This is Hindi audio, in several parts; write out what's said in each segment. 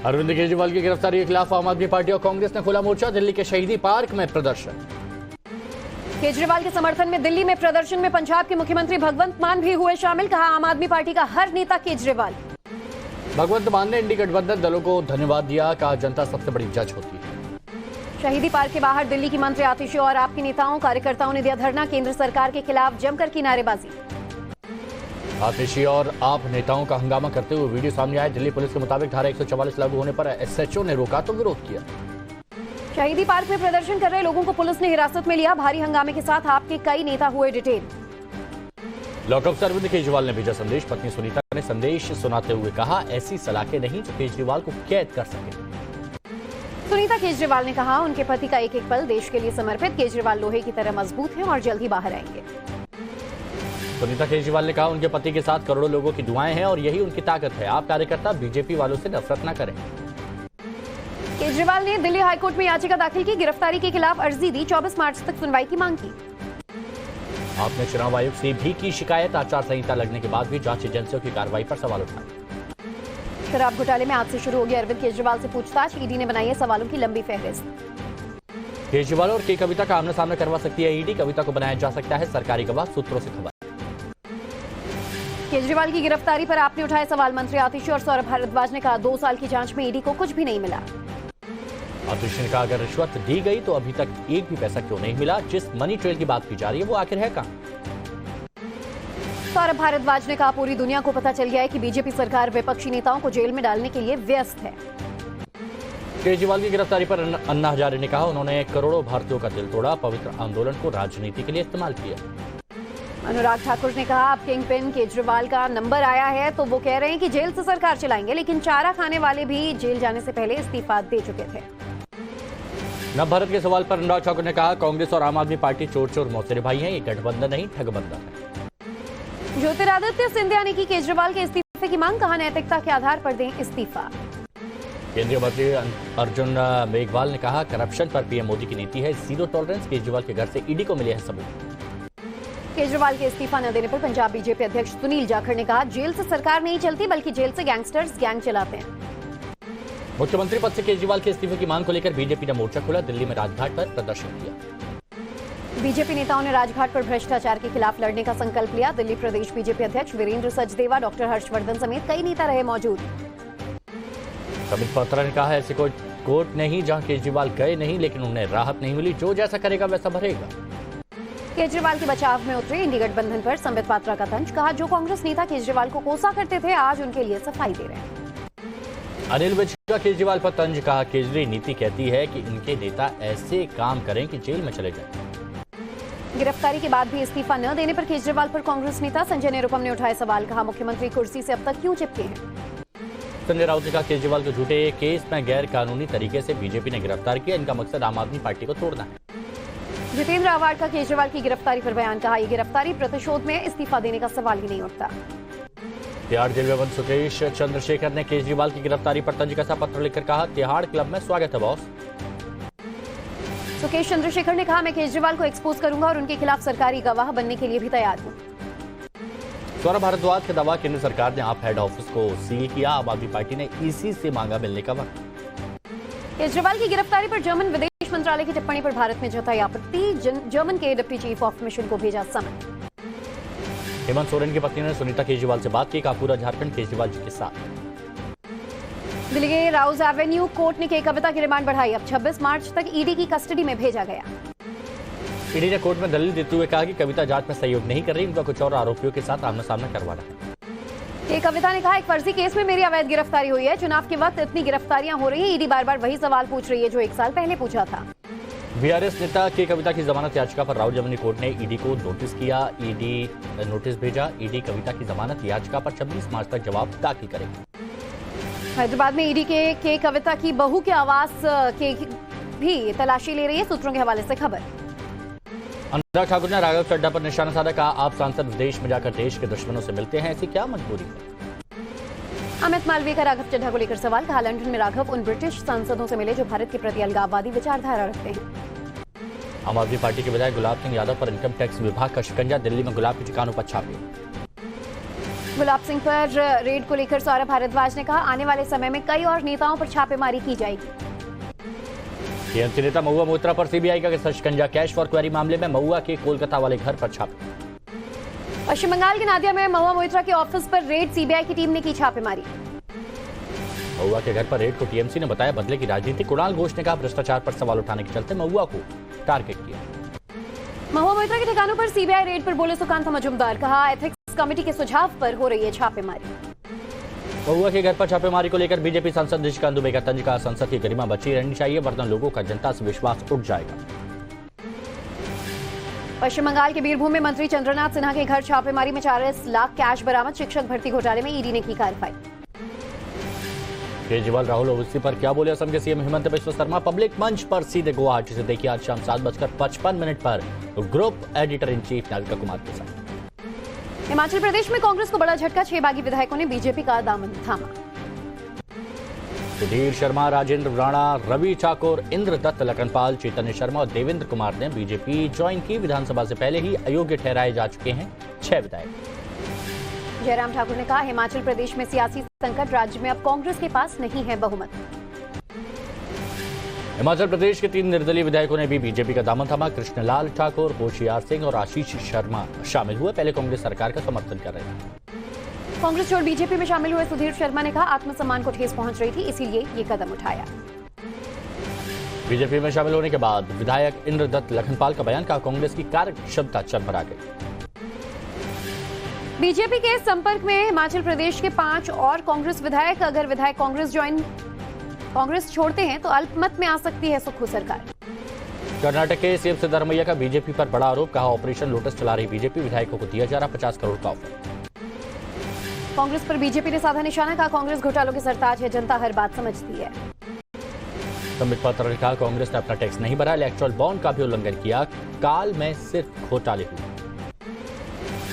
अरविंद केजरीवाल की गिरफ्तारी के खिलाफ आम आदमी पार्टी और कांग्रेस ने खोला मोर्चा। दिल्ली के शहीदी पार्क में प्रदर्शन। केजरीवाल के समर्थन में दिल्ली में प्रदर्शन में पंजाब के मुख्यमंत्री भगवंत मान भी हुए शामिल। कहा, आम आदमी पार्टी का हर नेता केजरीवाल। भगवंत मान ने इंडी गठबंधन दलों को धन्यवाद दिया। कहा, जनता सबसे बड़ी जज होती है। शहीदी पार्क के बाहर दिल्ली की मंत्री आतिशी और आपके नेताओं कार्यकर्ताओं ने दिया धरना। केंद्र सरकार के खिलाफ जमकर की नारेबाजी। आतिशी और आप नेताओं का हंगामा करते हुए वीडियो सामने आए। दिल्ली पुलिस के मुताबिक धारा 144 लागू होने पर एसएचओ ने रोका तो विरोध किया। शहीदी पार्क में प्रदर्शन कर रहे लोगों को पुलिस ने हिरासत में लिया। भारी हंगामे के साथ आपके कई नेता हुए डिटेन। लॉकअप से अरविंद केजरीवाल ने भेजा संदेश। पत्नी सुनीता ने संदेश सुनाते हुए कहा, ऐसी सलाखें नहीं जो केजरीवाल को कैद कर सके। सुनीता केजरीवाल ने कहा, उनके पति का एक एक पल देश के लिए समर्पित। केजरीवाल लोहे की तरह मजबूत हैं और जल्द ही बाहर आएंगे। सुनीता केजरीवाल ने कहा, उनके पति के साथ करोड़ों लोगों की दुआएं हैं और यही उनकी ताकत है। आप कार्यकर्ता बीजेपी वालों से नफरत न करें। केजरीवाल ने दिल्ली हाईकोर्ट में याचिका दाखिल की। गिरफ्तारी के खिलाफ अर्जी दी। 24 मार्च तक सुनवाई की मांग की। आपने चुनाव आयोग से भी की शिकायत। आचार संहिता लगने के बाद भी जांच एजेंसियों की कार्रवाई पर सवाल उठाए। शराब घोटाले में आज से शुरू होगी अरविंद केजरीवाल से पूछताछ। ईडी ने बनाई है सवालों की लंबी फहरिस्त। केजरीवाल और के कविता का आमने सामने करवा सकती है ईडी। कविता को बनाया जा सकता है सरकारी गवाह, सूत्रों से खबर। केजरीवाल की गिरफ्तारी पर आपने उठाए सवाल। मंत्री आतिशी और सौरभ भारद्वाज ने कहा, 2 साल की जांच में ईडी को कुछ भी नहीं मिला। आतिशी ने कहा, अगर रिश्वत दी गई तो अभी तक एक भी पैसा क्यों नहीं मिला। जिस मनी ट्रेल की बात की जा रही है वो आखिर है कहां। सौरभ भारद्वाज ने कहा, पूरी दुनिया को पता चल गया है कि बीजेपी सरकार विपक्षी नेताओं को जेल में डालने के लिए व्यस्त है। केजरीवाल की गिरफ्तारी पर अन्ना हजारे ने कहा, उन्होंने करोड़ों भारतीयों का दिल तोड़ा। पवित्र आंदोलन को राजनीति के लिए इस्तेमाल किया। अनुराग ठाकुर ने कहा, अब किंग पिन केजरीवाल का नंबर आया है तो वो कह रहे हैं कि जेल से सरकार चलाएंगे, लेकिन चारा खाने वाले भी जेल जाने से पहले इस्तीफा दे चुके थे। नव भारत के सवाल पर अनुराग ठाकुर ने कहा, कांग्रेस और आम आदमी पार्टी चोर चोर मौसेरे भाई हैं। ये गठबंधन नहीं ठगबंधन है। ज्योतिरादित्य सिंधिया ने की केजरीवाल के इस्तीफे की मांग। कहा, नैतिकता के आधार पर दें इस्तीफा। केंद्रीय मंत्री अर्जुन मेघवाल ने कहा, करप्शन पर पीएम मोदी की नीति है जीरो टॉलरेंस। केजरीवाल के घर से ईडी को मिले हैं सबूत। केजरीवाल के इस्तीफा न देने पर पंजाब बीजेपी अध्यक्ष सुनील जाखड़ ने कहा, जेल से सरकार नहीं चलती बल्कि जेल से गैंगस्टर्स गैंग चलाते हैं। मुख्यमंत्री पद से केजरीवाल के इस्तीफे की मांग को लेकर बीजेपी ने मोर्चा खोला। दिल्ली में राजघाट पर प्रदर्शन किया। बीजेपी नेताओं ने राजघाट पर भ्रष्टाचार के खिलाफ लड़ने का संकल्प लिया। दिल्ली प्रदेश बीजेपी अध्यक्ष वीरेंद्र सचदेवा, डॉक्टर हर्षवर्धन समेत कई नेता रहे मौजूद। संबित पात्रा ने कहा, ऐसे कोई कोर्ट नहीं जहां केजरीवाल गए नहीं लेकिन उन्हें राहत नहीं मिली। जो जैसा करेगा वैसा भरेगा। केजरीवाल के बचाव में उतरे इंडी गठबंधन पर संबित पात्रा का तंज। कहा, जो कांग्रेस नेता केजरीवाल को कोसा करते थे आज उनके लिए सफाई दे रहे हैं। अनिल विज का केजरीवाल पर तंज। कहा, केजरी नीति कहती है कि इनके नेता ऐसे काम करें कि जेल में चले जाएं। गिरफ्तारी के बाद भी इस्तीफा न देने पर केजरीवाल पर कांग्रेस नेता संजय निरुपम ने उठाए सवाल। कहा, मुख्यमंत्री कुर्सी से अब तक क्यों चिपके हैं। संजय राउत ने कहा, केजरीवाल को झूठे केस में गैर कानूनी तरीके से बीजेपी ने गिरफ्तार किया। इनका मकसद आम आदमी पार्टी को तोड़ना है। जितेंद्र आवाड का केजरीवाल की गिरफ्तारी पर बयान। कहा, ये गिरफ्तारी प्रतिशोध में इस्तीफा देने का सवाल ही नहीं उठता। तिहाड़ जेल में बंद सुकेश चंद्रशेखर ने केजरीवाल की गिरफ्तारी पर तंज कसा। पत्र लिखकर कहा, तिहाड़ क्लब में स्वागत है बॉस। सुकेश चंद्रशेखर ने कहा, मैं केजरीवाल को एक्सपोज करूंगा और उनके खिलाफ सरकारी गवाह बनने के लिए भी तैयार हूं। सौरभ भारद्वाज का दावा, केंद्र सरकार ने आप हेड ऑफिस को सील किया। आम आदमी पार्टी ने इसी से मांगा मिलने का वक्त। केजरीवाल की गिरफ्तारी पर जर्मन विदेश मंत्रालय की टिप्पणी पर भारत में जताई आपत्ति। जर्मन के डिप्टी चीफ ऑफ मिशन को भेजा समन। हेमंत सोरेन की पत्नी ने सुनीता केजरीवाल से बात की। कहा, पूरा झारखंड केजरीवाल जी के साथ। दिल्ली के राउज एवेन्यू कोर्ट ने के कविता की रिमांड बढ़ाई। अब 26 मार्च तक ईडी की कस्टडी में भेजा गया। ईडी ने कोर्ट में दलील देते हुए कहा कि कविता जांच में सहयोग नहीं कर रही। उनका कुछ और आरोपियों के साथ आमना सामना करवाना है। के कविता ने कहा, एक फर्जी केस में मेरी अवैध गिरफ्तारी हुई है। चुनाव के वक्त इतनी गिरफ्तारियां हो रही हैं, ईडी बार बार वही सवाल पूछ रही है जो 1 साल पहले पूछा था। बीआरएस नेता के कविता की जमानत याचिका पर राउज एवेन्यू कोर्ट ने ईडी को नोटिस किया। ईडी नोटिस भेजा। ईडी कविता की जमानत याचिका पर 26 मार्च तक जवाब दाखिल करेगी। हैदराबाद में ईडी के कविता की बहू के आवास के भी तलाशी ले रही है। सूत्रों के हवाले से खबर। अनुराग ठाकुर ने राघव चड्ढा पर निशाना साधा। कहा, आप सांसद विदेश में जाकर देश के दुश्मनों से मिलते हैं, ऐसी क्या मजबूरी है। अमित मालवीय का राघव चड्ढा को लेकर सवाल। कहा, लंदन में राघव उन ब्रिटिश सांसदों से मिले जो भारत के प्रति अलगाववादी विचारधारा रखते हैं। आम आदमी पार्टी के विधायक गुलाब सिंह यादव पर इनकम टैक्स विभाग का शिकंजा। दिल्ली में गुलाब के ठिकानों पर छापे। गुलाब सिंह पर रेड को लेकर सौरभ भारद्वाज ने कहा, आने वाले समय में कई और नेताओं पर छापेमारी की जाएगी। टीएमसी नेता महुआ मोइत्रा पर सीबीआई का शिकंजा, कैश फॉर क्वेरी मामले में महुआ के कोलकाता वाले घर पर छापे। पश्चिम बंगाल के नादिया में महुआ मोइत्रा के ऑफिस पर रेड, सीबीआई की टीम ने की छापेमारी। महुआ के घर पर रेड को टीएमसी ने बताया बदले की राजनीति। कुणाल घोष ने कहा, भ्रष्टाचार पर सवाल उठाने के चलते महुआ को टारगेट किया। महुआ मोइत्रा के ठिकानों पर सीबीआई रेड पर बोले सुकांत मजुमदार, कहा एथिक्स कमेटी के सुझाव पर हो रही है छापेमारी। महुआ के घर पर छापेमारी को लेकर बीजेपी सांसद निशिकांत दुबे का तंज, कहा संसद की गरिमा बची रहनी चाहिए वरना लोगों का जनता से विश्वास उठ जाएगा। पश्चिम बंगाल के बीरभूम में मंत्री चंद्रनाथ सिन्हा के घर छापेमारी में 40 लाख कैश बरामद। शिक्षक भर्ती घोटाले में ईडी ने की कार्रवाई। केजरीवाल राहुल ओवैसी पर क्या बोले असम के सीएम हेमंत बिस्वा शर्मा, पब्लिक मंच पर सीधे गुवाहाटी से देखिए आज शाम 7:55 पर group editor in chief Navika Kumar के साथ। हिमाचल प्रदेश में कांग्रेस को बड़ा झटका, 6 बागी विधायकों ने बीजेपी का दामन थामा। सुधीर शर्मा, राजेंद्र राणा, रवि ठाकुर, इंद्रदत्त लखनपाल, चैतन्य शर्मा और देवेंद्र कुमार ने बीजेपी ज्वाइन की। विधानसभा से पहले ही अयोग्य ठहराए जा चुके हैं 6 विधायक। जयराम ठाकुर ने कहा, हिमाचल प्रदेश में सियासी संकट, राज्य में अब कांग्रेस के पास नहीं है बहुमत। हिमाचल प्रदेश के 3 निर्दलीय विधायकों ने भी बीजेपी का दामन थामा। कृष्णलाल ठाकुर, होशियार सिंह और आशीष शर्मा शामिल हुए। पहले कांग्रेस सरकार का समर्थन कर रहे थे। कांग्रेस छोड़ बीजेपी में शामिल हुए सुधीर शर्मा ने कहा, आत्मसम्मान को ठेस पहुंच रही थी, इसीलिए ये कदम उठाया। बीजेपी में शामिल होने के बाद विधायक इंद्रदत्त लखनपाल का बयान, कहा कांग्रेस की कार्यक्षमता चरमरा गई। बीजेपी के संपर्क में हिमाचल प्रदेश के 5 और कांग्रेस विधायक, अगर विधायक कांग्रेस छोड़ते हैं तो अल्पमत में आ सकती है सुक्खू सरकार। कर्नाटक के सीएम सिद्धरामैया का बीजेपी पर बड़ा आरोप, कहा ऑपरेशन लोटस चला रही बीजेपी, विधायकों को दिया जा रहा 50 करोड़ का ऑफर। कांग्रेस पर बीजेपी ने साधा निशाना, कहा कांग्रेस घोटालों के सरताज है, जनता हर बात समझती है। संबित पात्रा ने कहा, कांग्रेस ने अपना टैक्स नहीं भरा, इलेक्टोरल बॉन्ड का भी उल्लंघन किया, काल में सिर्फ घोटाले हुए।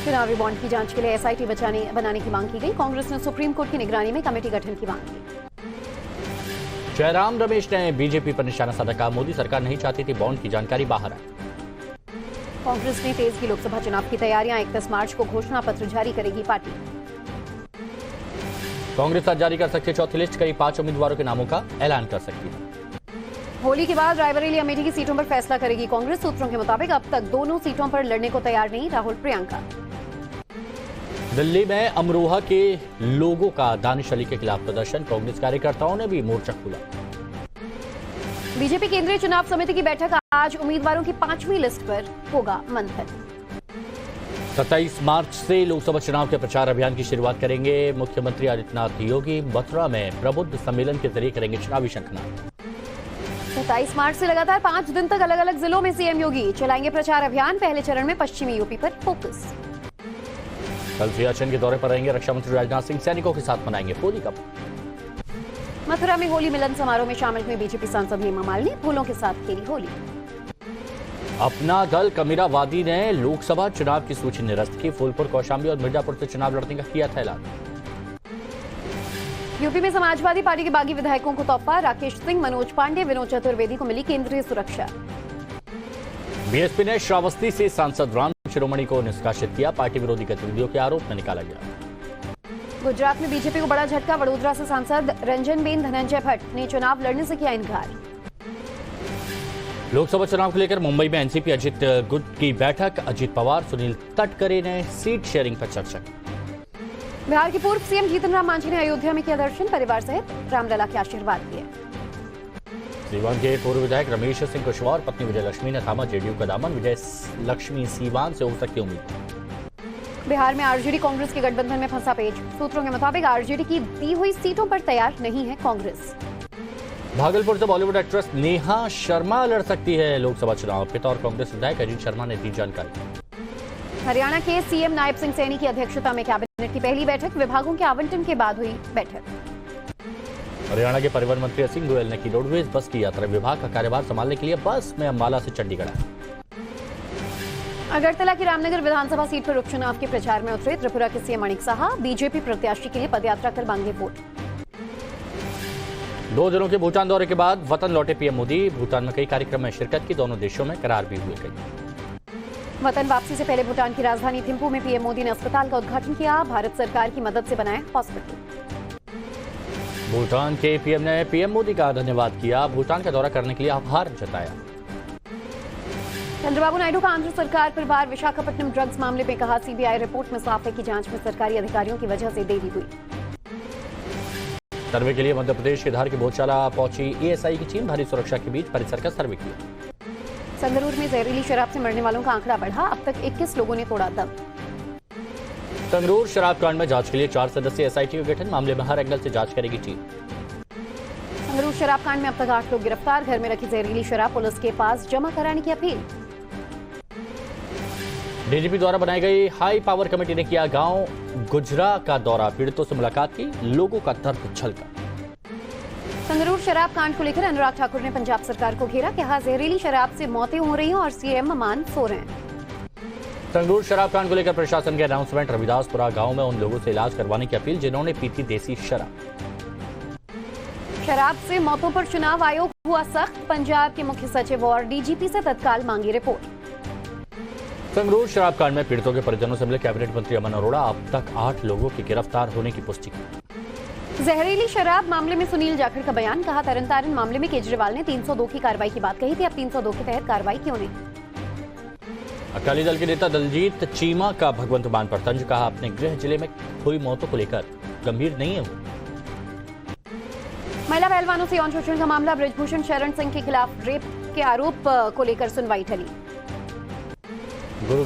चुनावी बॉन्ड की जांच के लिए एसआईटी बनाने की मांग की गई। कांग्रेस ने सुप्रीम कोर्ट की निगरानी में कमेटी गठन की मांग की। जयराम रमेश ने बीजेपी पर निशाना साधा, कहा मोदी सरकार नहीं चाहती थी बॉन्ड की जानकारी बाहर आए। कांग्रेस ने तेज की लोकसभा चुनाव की तैयारियां, 31 मार्च को घोषणा पत्र जारी करेगी पार्टी। कांग्रेस आज जारी कर सकती है चौथी लिस्ट, करीब 5 उम्मीदवारों के नामों का ऐलान कर सकती है। होली के बाद रायबरेली अमेठी की सीटों पर फैसला करेगी कांग्रेस। सूत्रों के मुताबिक अब तक दोनों सीटों पर लड़ने को तैयार नहीं राहुल प्रियंका। दिल्ली में अमरोहा के लोगों का दानिश अली के खिलाफ प्रदर्शन, कांग्रेस कार्यकर्ताओं ने भी मोर्चा खोला। बीजेपी केंद्रीय चुनाव समिति की बैठक आज, उम्मीदवारों की 5वीं लिस्ट पर होगा मंथन। 27 मार्च से लोकसभा चुनाव के प्रचार अभियान की शुरुआत करेंगे मुख्यमंत्री आदित्यनाथ योगी। मथुरा में प्रबुद्ध सम्मेलन के जरिए करेंगे चुनावी शंखनाद। 27 मार्च से लगातार 5 दिन तक अलग अलग जिलों में सीएम योगी चलाएंगे प्रचार अभियान। पहले चरण में पश्चिमी यूपी पर फोकस। कल सियाचिन के दौरे पर रहेंगे रक्षा मंत्री राजनाथ सिंह, सैनिकों के साथ मनाएंगे होली का। मथुरा में होली मिलन समारोह में शामिल हुई बीजेपी सांसद हेमा मालिनी, फूलों के साथ खेली होली। अपना दल कमीरा वादी ने लोकसभा चुनाव की सूची निरस्त की। फूलपुर, कौशाम्बी और मिर्जापुर से चुनाव लड़ने का किया था ऐलान। यूपी में समाजवादी पार्टी के बागी विधायकों को तोहफा, राकेश सिंह, मनोज पांडे, विनोद चतुर्वेदी को मिली केंद्रीय सुरक्षा। बीएसपी ने श्रावस्ती से सांसद राम शिरोमणि को निष्कासित किया, पार्टी विरोधी गतिविधियों के आरोप में निकाला गया। गुजरात में बीजेपी को बड़ा झटका, वडोदरा से सांसद रंजनबेन धनंजय भट्ट ने चुनाव लड़ने से किया इनकार। लोकसभा चुनाव को लेकर मुंबई में एनसीपी अजित गुट की बैठक, अजित पवार, सुनील तटकरे ने सीट शेयरिंग पर चर्चा की। बिहार के पूर्व सीएम जीतन राम मांझी ने अयोध्या में किया दर्शन, परिवार सहित रामलला के आशीर्वाद दिए। सीवान के पूर्व विधायक रमेश सिंह कुशवाहा और पत्नी विजय लक्ष्मी ने थामा जेडीयू का दामन, विजय लक्ष्मी सीवान से हो सकती उम्मीद। बिहार में आरजेडी कांग्रेस के गठबंधन में फंसा पेच, सूत्रों के मुताबिक आरजेडी की दी हुई सीटों पर तैयार नहीं है कांग्रेस। भागलपुर से बॉलीवुड एक्ट्रेस नेहा शर्मा लड़ सकती है लोकसभा चुनाव, पिता और कांग्रेस विधायक अजीत शर्मा ने दी जानकारी। हरियाणा के सीएम नायब सिंह सैनी की अध्यक्षता में कैबिनेट की पहली बैठक, विभागों के आवंटन के बाद हुई बैठक। हरियाणा के परिवहन मंत्री असीम गोयल ने की रोडवेज बस की यात्रा, विभाग का कार्यभार संभालने के लिए बस में अम्बाला से चंडीगढ़ आए। अगरतला की रामनगर विधानसभा सीट पर उपचुनाव के प्रचार में उतरे त्रिपुरा के सीएम माणिक साहा, बीजेपी प्रत्याशी के लिए पदयात्रा कर मांगे वोट। 2 दिनों के भूटान दौरे के बाद वतन लौटे पीएम मोदी, भूटान में कई कार्यक्रम में शिरकत की, दोनों देशों में करार भी हुए कई। वतन वापसी से पहले भूटान की राजधानी थिम्पू में पीएम मोदी ने अस्पताल का उद्घाटन किया। भारत सरकार की मदद से बनाया हॉस्पिटल। भूटान के पीएम ने पीएम मोदी का धन्यवाद किया। भूटान का दौरा करने के लिए आभार जताया। चंद्रबाबू नायडू का आंध्र सरकार पर वार। विशाखापट्टनम ड्रग्स मामले में कहा, सीबीआई रिपोर्ट में साफ है कि जांच में सरकारी अधिकारियों की वजह से देरी हुई। सर्वे के लिए मध्य प्रदेश के धार की भोजशाला पहुंची एएसआई की टीम। भारी सुरक्षा के बीच परिसर का सर्वे किया। संगरूर में जहरीली शराब से मरने वालों का आंकड़ा बढ़ा। अब तक 21 लोगों ने तोड़ा दम। संगरूर शराब कांड में जांच के लिए 4 सदस्यीय एसआईटी का गठन। मामले में हर एंगल से जांच करेगी टीम। संगरूर शराब कांड में अब तक 8 लोग गिरफ्तार। घर में रखी जहरीली शराब पुलिस के पास जमा कराने की अपील। डीजीपी द्वारा बनाई गई हाई पावर कमेटी ने किया गांव गुजरा का दौरा। पीड़ितों से मुलाकात की। लोगों का दर्द झलका। संगरूर शराब कांड को लेकर अनुराग ठाकुर ने पंजाब सरकार को घेरा। कहा, जहरीली शराब से मौतें हो रही हैं और सीएम मान सो रहे हैं। संगरूर शराब कांड को लेकर प्रशासन के अनाउंसमेंट। रविदासपुरा गांव में उन लोगों से इलाज करवाने की अपील जिन्होंने पी थी देसी शराब। शराब से मौतों पर चुनाव आयोग हुआ सख्त। पंजाब के मुख्य सचिव और डीजीपी से तत्काल मांगी रिपोर्ट। संगरूर शराब कांड में पीड़ितों के परिजनों से मिले कैबिनेट मंत्री अमन अरोड़ा। अब तक 8 लोगों के गिरफ्तार होने की पुष्टि की। जहरीली शराब मामले में सुनील जाखड़ का बयान। कहा, तरन तारण मामले में केजरीवाल ने 302 की कार्रवाई की बात कही थी। अब 302 के तहत कार्रवाई क्यों नहीं? अकाली दल के नेता दलजीत चीमा का भगवंत मान पर तंज। कहा, अपने गृह जिले में हुई मौतों को लेकर गंभीर नहीं है वो। महिला पहलवानों से यौन शोषण का मामला। ब्रजभूषण शरण सिंह के खिलाफ रेप के आरोप को लेकर सुनवाई टली। गुरु